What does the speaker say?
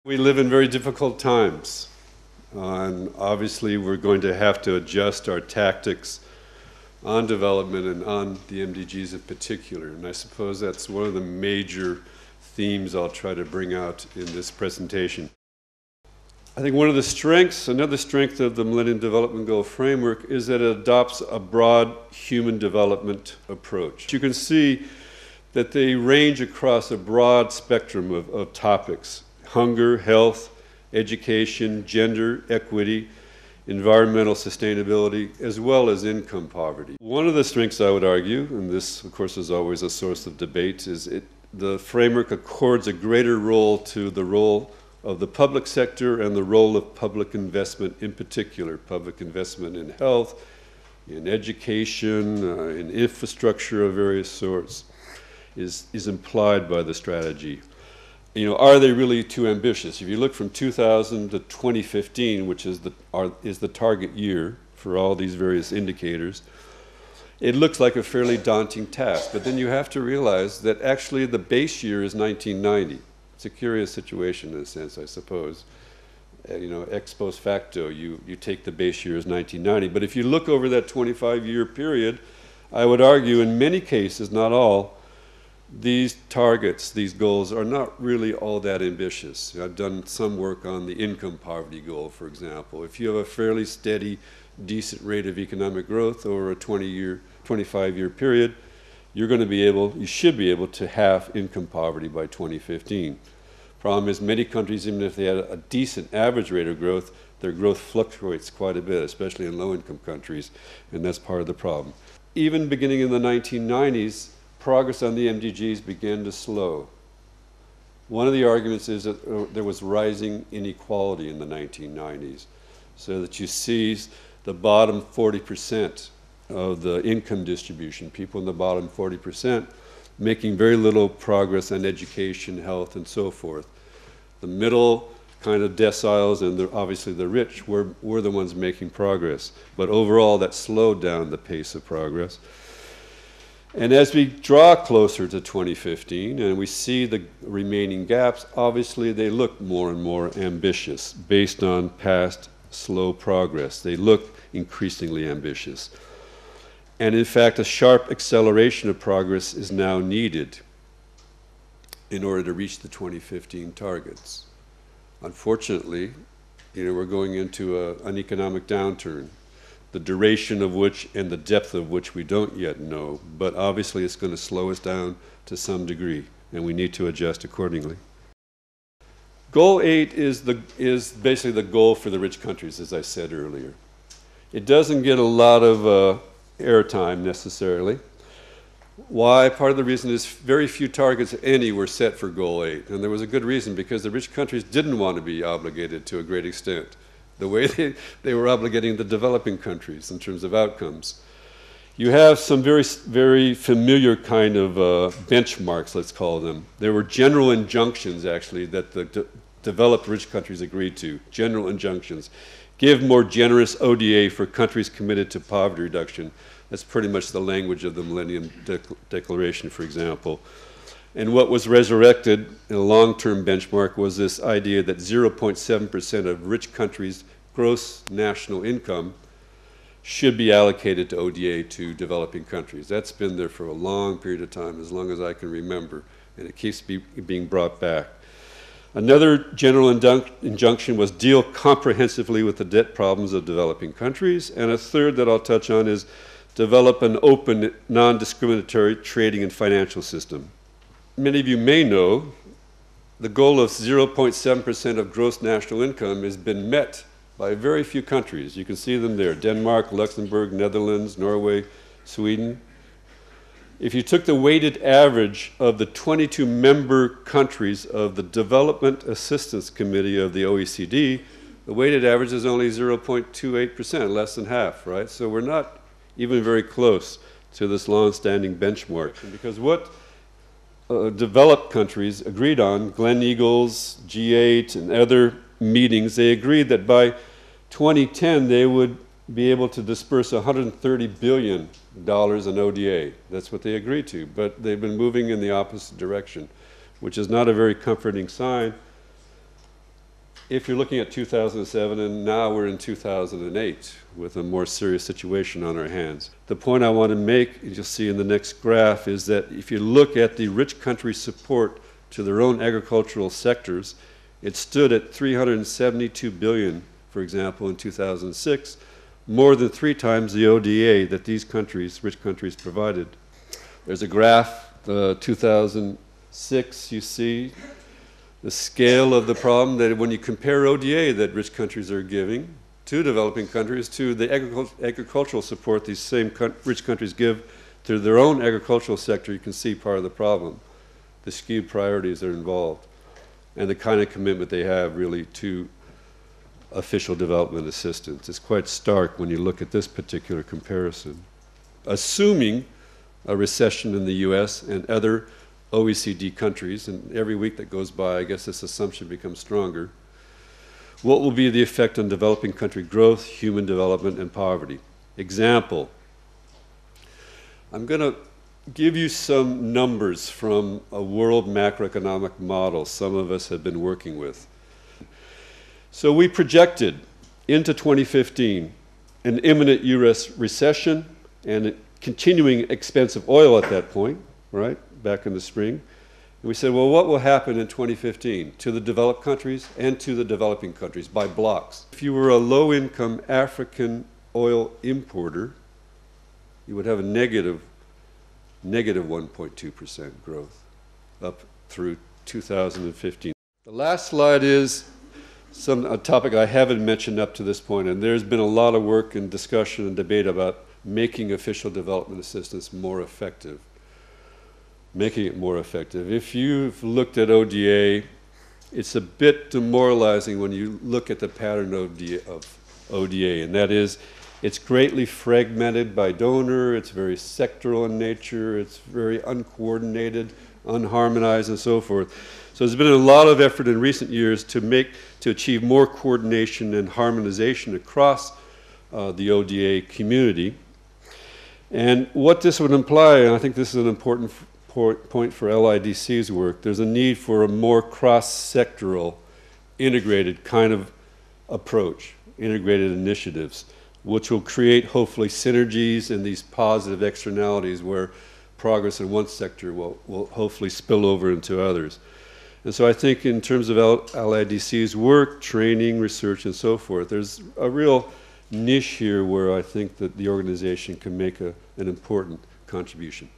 We live in very difficult times, and obviously we're going to have to adjust our tactics on development and on the MDGs in particular. And I suppose that's one of the major themes I'll try to bring out in this presentation. I think one of the strengths, another strength of the Millennium Development Goal framework is that it adopts a broad human development approach. You can see that they range across a broad spectrum of topics: hunger, health, education, gender equity, environmental sustainability, as well as income poverty. One of the strengths, I would argue, and this of course is always a source of debate, is the framework accords a greater role to the role of the public sector and the role of public investment, in particular public investment in health, in education, in infrastructure of various sorts, is implied by the strategy. You know, are they really too ambitious? If you look from 2000 to 2015, which is the target year for all these various indicators, it looks like a fairly daunting task. But then you have to realize that actually the base year is 1990. It's a curious situation in a sense, I suppose. You know, ex post facto, you take the base year as 1990. But if you look over that 25-year period, I would argue in many cases, not all, these targets, these goals, are not really all that ambitious. I've done some work on the income poverty goal, for example. If you have a fairly steady, decent rate of economic growth over a 25-year period, you should be able to halve income poverty by 2015. Problem is, many countries, even if they had a decent average rate of growth, their growth fluctuates quite a bit, especially in low-income countries, and that's part of the problem. Even beginning in the 1990s, progress on the MDGs began to slow. One of the arguments is that there was rising inequality in the 1990s, so that you see the bottom 40% of the income distribution, people in the bottom 40%, making very little progress on education, health, and so forth. The middle kind of deciles and obviously the rich were the ones making progress, but overall that slowed down the pace of progress. And as we draw closer to 2015 and we see the remaining gaps, obviously they look more and more ambitious based on past slow progress. They look increasingly ambitious. And in fact, a sharp acceleration of progress is now needed in order to reach the 2015 targets. Unfortunately, we're going into an economic downturn, the duration of which and the depth of which we don't yet know, but obviously it's going to slow us down to some degree, and we need to adjust accordingly. Goal 8 is basically the goal for the rich countries, as I said earlier. It doesn't get a lot of airtime necessarily. Why? Part of the reason is very few targets, if any, were set for Goal 8, and there was a good reason, because the rich countries didn't want to be obligated to a great extent the way they were obligating the developing countries in terms of outcomes. You have some very familiar kind of benchmarks, let's call them. There were general injunctions, actually, that the developed rich countries agreed to. General injunctions. Give more generous ODA for countries committed to poverty reduction. That's pretty much the language of the Millennium Declaration, for example. And what was resurrected in a long-term benchmark was this idea that 0.7% of rich countries' gross national income should be allocated to ODA to developing countries. That's been there for a long period of time, as long as I can remember, and it keeps being brought back. Another general injunction was deal comprehensively with the debt problems of developing countries, and a third that I'll touch on is develop an open, non-discriminatory trading and financial system. Many of you may know the goal of 0.7% of gross national income has been met by very few countries. You can see them there: Denmark, Luxembourg, Netherlands, Norway, Sweden. If you took the weighted average of the 22 member countries of the Development Assistance Committee of the OECD, the weighted average is only 0.28%, less than half, right? So we're not even very close to this long-standing benchmark. Because what developed countries agreed on, Gleneagles, G8, and other meetings, they agreed that by 2010 they would be able to disperse $130 billion in ODA. That's what they agreed to, but they've been moving in the opposite direction, which is not a very comforting sign. if you're looking at 2007, and now we're in 2008 with a more serious situation on our hands. The point I want to make, you'll see in the next graph, is that if you look at the rich countries' support to their own agricultural sectors, it stood at $372 billion, for example, in 2006, more than 3 times the ODA that these countries, rich countries, provided. There's a graph, 2006, you see the scale of the problem, that when you compare ODA that rich countries are giving to developing countries to the agricultural support these same rich countries give to their own agricultural sector, you can see part of the problem, the skewed priorities that are involved, and the kind of commitment they have really to official development assistance. It's quite stark when you look at this particular comparison. Assuming a recession in the US and other OECD countries, and every week that goes by, I guess this assumption becomes stronger. What will be the effect on developing country growth, human development, and poverty? Example, I'm going to give you some numbers from a world macroeconomic model some of us have been working with. So we projected into 2015 an imminent US recession and a continuing expensive oil at that point, right? Back in the spring. And we said, well, what will happen in 2015 to the developed countries and to the developing countries by blocks? If you were a low-income African oil importer, you would have a negative 1.2% growth up through 2015. The last slide is a topic I haven't mentioned up to this point, and there's been a lot of work and discussion and debate about making official development assistance more effective. Making it more effective. If you've looked at ODA, it's a bit demoralizing when you look at the pattern of ODA, and that is, it's greatly fragmented by donor, it's very sectoral in nature, it's very uncoordinated, unharmonized, and so forth. So there's been a lot of effort in recent years to achieve more coordination and harmonization across the ODA community. And what this would imply, and I think this is an important point for LIDC's work, there's a need for a more cross-sectoral, integrated kind of approach, integrated initiatives, which will create hopefully synergies and these positive externalities where progress in one sector will hopefully spill over into others. And so I think in terms of LIDC's work, training, research, and so forth, there's a real niche here where I think that the organization can make an important contribution.